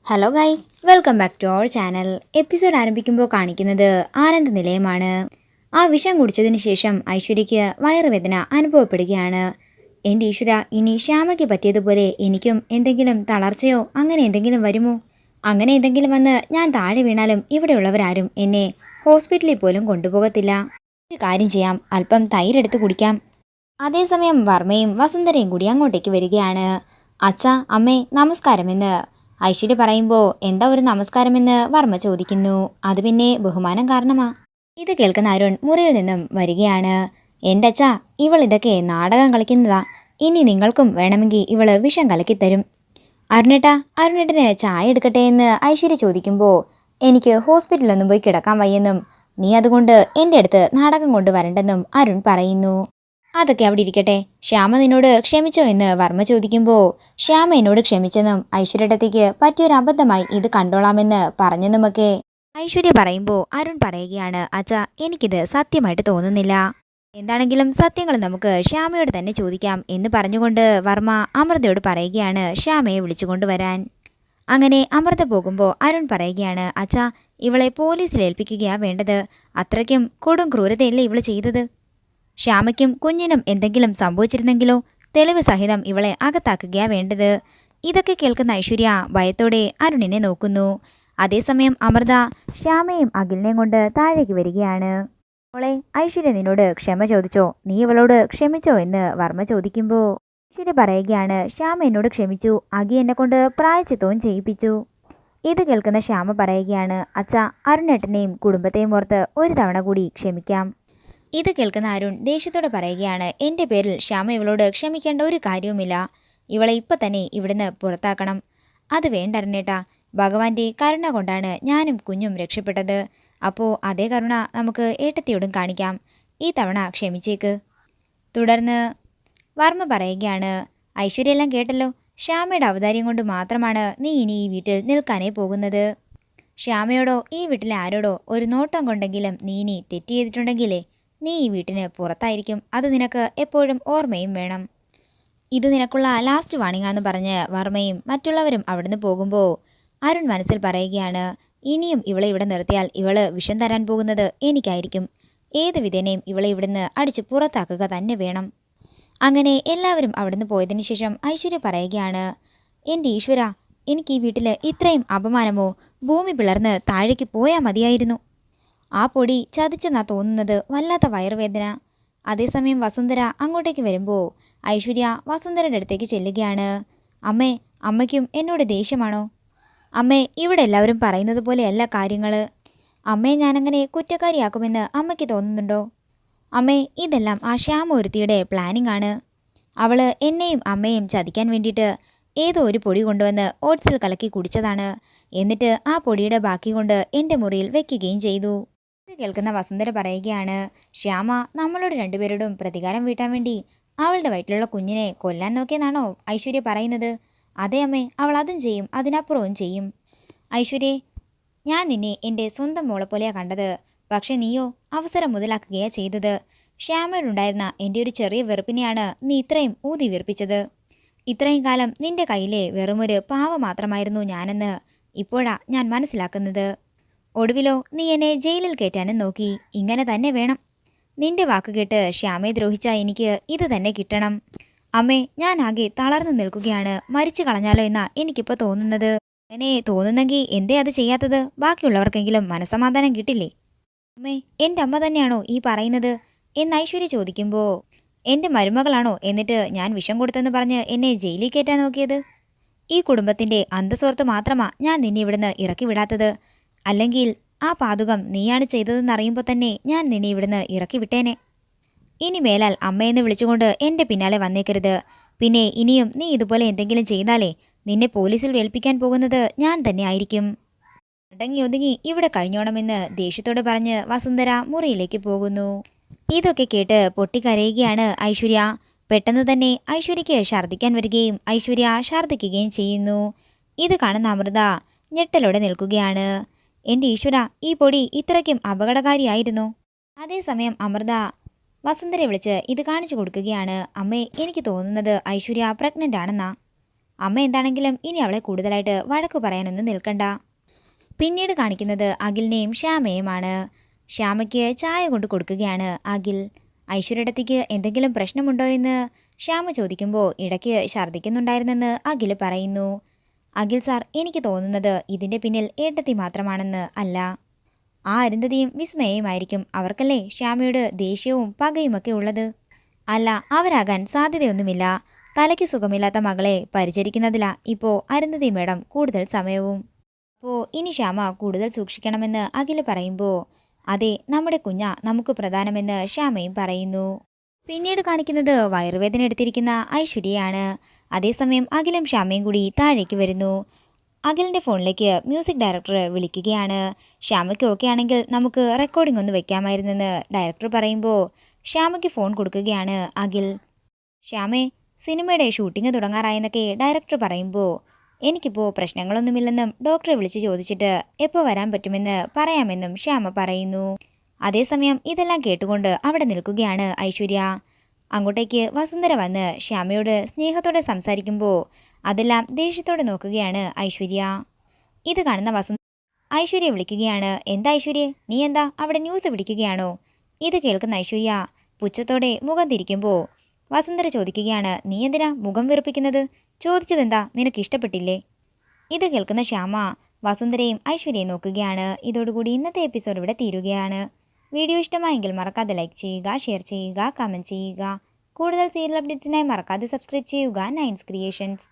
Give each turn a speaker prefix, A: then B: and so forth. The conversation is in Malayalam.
A: Hello guys, welcome back to our channel. Episode ആരംഭിക്കുമ്പോൾ കാണിക്കുന്നത് ആനന്ദ നിലയമാണ്. ആ വിഷം കുടിച്ചതിന് ശേഷം ഐശ്വര്യയ്ക്ക് വയറുവേദന അനുഭവപ്പെടുകയാണ്. എൻ്റെ ഈശ്വര, ഇനി ശ്യാമയ്ക്ക് പറ്റിയതുപോലെ എനിക്കും എന്തെങ്കിലും തളർച്ചയോ അങ്ങനെ എന്തെങ്കിലും വരുമോ? അങ്ങനെ എന്തെങ്കിലും വന്ന് ഞാൻ താഴെ വീണാലും ഇവിടെയുള്ളവരാരും എന്നെ ഹോസ്പിറ്റലിൽ പോലും കൊണ്ടുപോകത്തില്ല. ഒരു കാര്യം ചെയ്യാം, അല്പം തൈരെടുത്ത് കുടിക്കാം. അതേസമയം വർമ്മയും വസുന്ധരയും കൂടി അങ്ങോട്ടേക്ക് വരികയാണ്. അച്ഛാ, അമ്മേ, നമസ്കാരമെന്ന് ഐശ്വര്യ പറയുമ്പോൾ എന്താ ഒരു നമസ്കാരമെന്ന് വർമ്മ ചോദിക്കുന്നു. അത് പിന്നെ ബഹുമാനം കാരണമാ. ഇത് കേൾക്കുന്ന അരുൺ മുറിയിൽ നിന്നും വരികയാണ്. എൻ്റെ അച്ഛാ, ഇവൾ ഇതൊക്കെ നാടകം കളിക്കുന്നതാ. ഇനി നിങ്ങൾക്കും വേണമെങ്കിൽ ഇവള് വിഷം കലക്കിത്തരും. അരുണേട്ടന് ചായ എടുക്കട്ടെ എന്ന് ഐശ്വര്യ ചോദിക്കുമ്പോൾ എനിക്ക് ഹോസ്പിറ്റലൊന്നും പോയി കിടക്കാൻ വയ്യെന്നും നീ അതുകൊണ്ട് എൻ്റെ അടുത്ത് നാടകം കൊണ്ട് വരണ്ടെന്നും അരുൺ പറയുന്നു. അതൊക്കെ അവിടെ ഇരിക്കട്ടെ, ശ്യാമ നിന്നോട് ക്ഷമിച്ചോ എന്ന് വർമ്മ ചോദിക്കുമ്പോൾ ശ്യാമ എന്നോട് ക്ഷമിച്ചെന്നും ഐശ്വര്യടത്തേക്ക് പറ്റിയൊരു അബദ്ധമായി ഇത് കണ്ടോളാമെന്ന് പറഞ്ഞെന്നുമൊക്കെ ഐശ്വര്യ പറയുമ്പോൾ അരുൺ പറയുകയാണ്, അച്ഛാ, എനിക്കിത് സത്യമായിട്ട് തോന്നുന്നില്ല. എന്താണെങ്കിലും സത്യങ്ങൾ നമുക്ക് ശ്യാമയോട് തന്നെ ചോദിക്കാം എന്ന് പറഞ്ഞുകൊണ്ട് വർമ്മ അമൃതയോട് പറയുകയാണ് ശ്യാമയെ വിളിച്ചുകൊണ്ടുവരാൻ. അങ്ങനെ അമൃത പോകുമ്പോൾ അരുൺ പറയുകയാണ്, അച്ഛാ, ഇവളെ പോലീസിൽ ഏൽപ്പിക്കുകയാ വേണ്ടത്. അത്രയ്ക്കും കൊടും ക്രൂരതയല്ലേ ഇവള് ചെയ്തത്. ശ്യാമയ്ക്കും കുഞ്ഞിനും എന്തെങ്കിലും സംഭവിച്ചിരുന്നെങ്കിലോ? തെളിവ് സഹിതം ഇവളെ അകത്താക്കുകയാ വേണ്ടത്. ഇതൊക്കെ കേൾക്കുന്ന ഐശ്വര്യ ഭയത്തോടെ അരുണിനെ നോക്കുന്നു. അതേസമയം അമൃത ശ്യാമയും അഖിലിനെയും കൊണ്ട് താഴേക്ക് വരികയാണ്. മോളെ, ഐശ്വര്യ നിന്നോട് ക്ഷമ ചോദിച്ചോ? നീ ഇവളോട് ക്ഷമിച്ചോ എന്ന് വർമ്മ ചോദിക്കുമ്പോൾ ഐശ്വര്യ പറയുകയാണ്, ശ്യാമ എന്നോട് ക്ഷമിച്ചു. അഖി എന്നെ കൊണ്ട് പ്രായച്ചിത്തവും ചെയ്യിപ്പിച്ചു. ഇത് കേൾക്കുന്ന ശ്യാമ പറയുകയാണ്, അച്ഛാ, അരുണേട്ടനെയും കുടുംബത്തെയും ഓർത്ത് ഒരു തവണ കൂടി ക്ഷമിക്കാം. ഇത് കേൾക്കുന്ന അരുൺ ദേഷ്യത്തോടെ പറയുകയാണ്, എൻ്റെ പേരിൽ ശ്യാമ ഇവളോട് ക്ഷമിക്കേണ്ട ഒരു കാര്യവുമില്ല. ഇവളെ ഇപ്പം തന്നെ ഇവിടുന്ന് പുറത്താക്കണം. അത് വേണ്ട അരുണേട്ടാ, ഭഗവാന്റെ കരുണ കൊണ്ടാണ് ഞാനും കുഞ്ഞും രക്ഷപ്പെട്ടത്. അപ്പോൾ അതേ കരുണ നമുക്ക് ഏട്ടത്തിയോടും കാണിക്കാം. ഈ തവണ ക്ഷമിച്ചേക്ക്. തുടർന്ന് വർമ്മ പറയുകയാണ്, ഐശ്വര്യയെല്ലാം കേട്ടല്ലോ. ശ്യാമയുടെ അവതാര്യം കൊണ്ട് മാത്രമാണ് നീ ഇനി ഈ വീട്ടിൽ നിൽക്കാനേ പോകുന്നത്. ശ്യാമയോടോ ഈ വീട്ടിലെ ആരോടോ ഒരു നോട്ടം കൊണ്ടെങ്കിലും നീ ഇനി തെറ്റ് ചെയ്തിട്ടുണ്ടെങ്കിലേ നീ ഈ വീട്ടിന് പുറത്തായിരിക്കും. അത് നിനക്ക് എപ്പോഴും ഓർമ്മയും വേണം. ഇത് നിനക്കുള്ള ലാസ്റ്റ് വാണിംഗ് ആണെന്ന് പറഞ്ഞ് വർമ്മയും മറ്റുള്ളവരും അവിടുന്ന് പോകുമ്പോൾ അരുൺ മനസ്സിൽ പറയുകയാണ്, ഇനിയും ഇവളെ ഇവിടെ നിർത്തിയാൽ ഇവള് വിഷം തരാൻ പോകുന്നത് എനിക്കായിരിക്കും. ഏത് വിധേനയും ഇവളെ ഇവിടുന്ന് അടിച്ച് പുറത്താക്കുക തന്നെ വേണം. അങ്ങനെ എല്ലാവരും അവിടുന്ന് പോയതിനു ശേഷം ഐശ്വര്യ പറയുകയാണ്, എൻ്റെ ഈശ്വര, എനിക്ക് ഈ വീട്ടിൽ ഇത്രയും അപമാനമോ? ഭൂമി പിളർന്ന് താഴേക്ക് പോയാൽ മതിയായിരുന്നു. ആ പൊടി ചതിച്ചെന്നാ തോന്നുന്നത്. വല്ലാത്ത വയറുവേദന. അതേസമയം വസുന്ധര അങ്ങോട്ടേക്ക് വരുമ്പോൾ ഐശ്വര്യ വസുന്ധരയുടെ അടുത്തേക്ക് ചെല്ലുകയാണ്. അമ്മേ, അമ്മയ്ക്കും എന്നോട് ദേഷ്യമാണോ? അമ്മേ, ഇവിടെ എല്ലാവരും പറയുന്നത് പോലെയല്ല കാര്യങ്ങൾ. അമ്മയെ ഞാനങ്ങനെ കുറ്റക്കാരിയാക്കുമെന്ന് അമ്മയ്ക്ക് തോന്നുന്നുണ്ടോ? അമ്മേ, ഇതെല്ലാം ആ ശ്യാമ ഒരുത്തിയുടെ പ്ലാനിംഗ് ആണ്. അവള് എന്നെയും അമ്മയെയും ചതിക്കാൻ വേണ്ടിയിട്ട് ഏതോ ഒരു പൊടി കൊണ്ടുവന്ന് ഓട്സിൽ കലക്കി കുടിച്ചതാണ്. എന്നിട്ട് ആ പൊടിയുടെ ബാക്കി കൊണ്ട് എൻ്റെ മുറിയിൽ വെക്കുകയും ചെയ്തു. ഇത് കേൾക്കുന്ന വസുന്ധര പറയുകയാണ്, ശ്യാമ നമ്മളോട് രണ്ടുപേരോടും പ്രതികാരം വീട്ടാൻ വേണ്ടി അവളുടെ വയറ്റിലുള്ള കുഞ്ഞിനെ കൊല്ലാൻ നോക്കിയെന്നാണോ ഐശ്വര്യ പറയുന്നത്? അതെ അമ്മേ, അവൾ അതും ചെയ്യും, അതിനപ്പുറവും ചെയ്യും. ഐശ്വര്യേ, ഞാൻ നിന്നെ എൻ്റെ സ്വന്തം മോളെ പോലെയാണ് കണ്ടത്. പക്ഷെ നീയോ അവസരം മുതലാക്കുകയാണ് ചെയ്തത്. ശ്യാമയോടുണ്ടായിരുന്ന എൻ്റെ ഒരു ചെറിയ വെറുപ്പിനെയാണ് നീ ഇത്രയും ഊതി വീർപ്പിച്ചത്. ഇത്രയും കാലം നിന്റെ കയ്യിലെ വെറുമൊരു പാവ മാത്രമായിരുന്നു ഞാനെന്ന് ഇപ്പോഴാ ഞാൻ മനസ്സിലാക്കുന്നത്. ഒടുവിലോ നീ എന്നെ ജയിലിൽ കയറ്റാനും നോക്കി. ഇങ്ങനെ തന്നെ വേണം. നിന്റെ വാക്ക് കേട്ട് ശ്യാമയെ ദ്രോഹിച്ച എനിക്ക് ഇത് തന്നെ കിട്ടണം. അമ്മേ, ഞാൻ ആകെ തളർന്നു നിൽക്കുകയാണ്. മരിച്ചു കളഞ്ഞാലോ എന്നാ എനിക്കിപ്പോൾ തോന്നുന്നത്. അങ്ങനെ തോന്നുന്നെങ്കിൽ എന്തേ അത് ചെയ്യാത്തത്? ബാക്കിയുള്ളവർക്കെങ്കിലും മനസമാധാനം കിട്ടില്ലേ? അമ്മേ, എൻ്റെ അമ്മ തന്നെയാണോ ഈ പറയുന്നത് എന്ന് ഐശ്വര്യ ചോദിക്കുമ്പോൾ എൻ്റെ മരുമകളാണോ എന്നിട്ട് ഞാൻ വിഷം കൊടുത്തെന്ന് പറഞ്ഞ് എന്നെ ജയിലിൽ കയറ്റാൻ നോക്കിയത്? ഈ കുടുംബത്തിൻ്റെ അന്തസ്സോർത്ത് മാത്രമാ ഞാൻ നിന്നെ ഇവിടുന്ന് ഇറക്കി വിടാത്തത്. അല്ലെങ്കിൽ ആ പാതകം നീയാണ് ചെയ്തതെന്നറിയുമ്പോൾ തന്നെ ഞാൻ നിന്നെ ഇവിടുന്ന് ഇറക്കി വിട്ടേനെ. ഇനി മേലാൽ അമ്മയെന്ന് വിളിച്ചുകൊണ്ട് എൻ്റെ പിന്നാലെ വന്നേക്കരുത്. പിന്നെ ഇനിയും നീ ഇതുപോലെ എന്തെങ്കിലും ചെയ്താലേ നിന്നെ പോലീസിൽ ഏൽപ്പിക്കാൻ പോകുന്നത് ഞാൻ തന്നെ ആയിരിക്കും. അടങ്ങി ഒതുങ്ങി ഇവിടെ കഴിഞ്ഞോണമെന്ന് ദേഷ്യത്തോടെ പറഞ്ഞ് വസുന്ധര മുറിയിലേക്ക് പോകുന്നു. ഇതൊക്കെ കേട്ട് പൊട്ടിക്കരയുകയാണ് ഐശ്വര്യ. പെട്ടെന്ന് തന്നെ ഐശ്വര്യയ്ക്ക് ഛർദ്ദിക്കാൻ വരികയും ഐശ്വര്യ ഛർദ്ദിക്കുകയും ചെയ്യുന്നു. ഇത് കാണുന്ന അമൃത ഞെട്ടലോടെ നിൽക്കുകയാണ്. എൻ്റെ ഈശ്വര, ഈ പൊടി ഇത്രയ്ക്കും അപകടകാരിയായിരുന്നു. അതേസമയം അമൃത വസുന്ധരയെ വിളിച്ച് ഇത് കാണിച്ചു കൊടുക്കുകയാണ്. അമ്മേ, എനിക്ക് തോന്നുന്നത് ഐശ്വര്യ പ്രഗ്നൻ്റ് ആണെന്നാ. അമ്മ എന്താണെങ്കിലും ഇനി അവളെ കൂടുതലായിട്ട് വഴക്കു പറയാനൊന്നും നിൽക്കണ്ട. പിന്നീട് കാണിക്കുന്നത് അഖിലിനെയും ശ്യാമയുമാണ്. ശ്യാമയ്ക്ക് ചായ കൊണ്ട് കൊടുക്കുകയാണ് അഖിൽ. ഐശ്വര്യടത്തേക്ക് എന്തെങ്കിലും പ്രശ്നമുണ്ടോ എന്ന് ശ്യാമ ചോദിക്കുമ്പോൾ ഇടയ്ക്ക് ഛർദ്ദിക്കുന്നുണ്ടായിരുന്നെന്ന് അഖിൽ പറയുന്നു. അഖിൽ സാർ, എനിക്ക് തോന്നുന്നത് ഇതിൻ്റെ പിന്നിൽ ഏട്ടത്തി മാത്രമാണെന്ന്. അല്ല, ആ അരുന്ധതിയും വിസ്മയയുമായിരിക്കും. അവർക്കല്ലേ ശ്യാമയോട് ദേഷ്യവും പകയുമൊക്കെ ഉള്ളത്. അല്ല, അവരാകാൻ സാധ്യതയൊന്നുമില്ല. തലയ്ക്ക് സുഖമില്ലാത്ത മകളെ പരിചരിക്കുന്നതിലാ ഇപ്പോൾ അരുന്ധതി മേഡം കൂടുതൽ സമയവും. അപ്പോൾ ഇനി ശ്യാമ കൂടുതൽ സൂക്ഷിക്കണമെന്ന് അഖിൽ പറയുമ്പോൾ അതെ, നമ്മുടെ കുഞ്ഞ നമുക്ക് പ്രധാനമെന്ന് ശ്യാമയും പറയുന്നു. പിന്നീട് കാണിക്കുന്നത് വയറുവേദന എടുത്തിരിക്കുന്ന ഐശ്വര്യയാണ്. അതേസമയം അഖിലും ശ്യാമയും കൂടി താഴേക്ക് വരുന്നു. അഖിലിൻ്റെ ഫോണിലേക്ക് മ്യൂസിക് ഡയറക്ടർ വിളിക്കുകയാണ്. ശ്യാമയ്ക്ക് ഓക്കെ ആണെങ്കിൽ നമുക്ക് റെക്കോർഡിംഗ് ഒന്ന് വെക്കാമായിരുന്നെന്ന് ഡയറക്ടർ പറയുമ്പോൾ ശ്യാമയ്ക്ക് ഫോൺ കൊടുക്കുകയാണ് അഖിൽ. ശ്യാമേ, സിനിമയുടെ ഷൂട്ടിംഗ് തുടങ്ങാറായെന്നൊക്കെ ഡയറക്ടർ പറയുമ്പോൾ എനിക്കിപ്പോൾ പ്രശ്നങ്ങളൊന്നുമില്ലെന്നും ഡോക്ടറെ വിളിച്ച് ചോദിച്ചിട്ട് എപ്പോൾ വരാൻ പറ്റുമെന്ന് പറയാമെന്നും ശ്യാമ പറയുന്നു. അതേസമയം ഇതെല്ലാം കേട്ടുകൊണ്ട് അവിടെ നിൽക്കുകയാണ് ഐശ്വര്യ. അങ്ങോട്ടേക്ക് വസുന്ധര വന്ന് ശ്യാമയോട് സ്നേഹത്തോടെ സംസാരിക്കുമ്പോൾ അതെല്ലാം ദേഷ്യത്തോടെ നോക്കുകയാണ് ഐശ്വര്യ. ഇത് കാണുന്ന വസുന്ധര ഐശ്വര്യ വിളിക്കുകയാണ്. എന്താ ഐശ്വര്യ, നീ എന്താ അവിടെ ന്യൂസ് പിടിക്കുകയാണോ? ഇത് കേൾക്കുന്ന ഐശ്വര്യ പുച്ഛത്തോടെ മുഖം തിരിക്കുമ്പോൾ വസുന്ധര ചോദിക്കുകയാണ്, നീ എന്തിനാ മുഖം വെറുപ്പിക്കുന്നത്? ചോദിച്ചതെന്താ, നിനക്ക് ഇഷ്ടപ്പെട്ടില്ലേ? ഇത് കേൾക്കുന്ന ശ്യാമ വസുന്ധരയും ഐശ്വര്യയും നോക്കുകയാണ്. ഇതോടുകൂടി ഇന്നത്തെ എപ്പിസോഡ് ഇവിടെ തീരുകയാണ്. വീഡിയോ ഇഷ്ടമായെങ്കിൽ മറക്കാതെ ലൈക്ക് ചെയ്യുക, ഷെയർ ചെയ്യുക, കമൻറ്റ് ചെയ്യുക. കൂടുതൽ സീരിയൽ അപ്ഡേറ്റ്സിനായി മറക്കാതെ സബ്സ്ക്രൈബ് ചെയ്യുക നയൻസ് ക്രിയേഷൻസ്.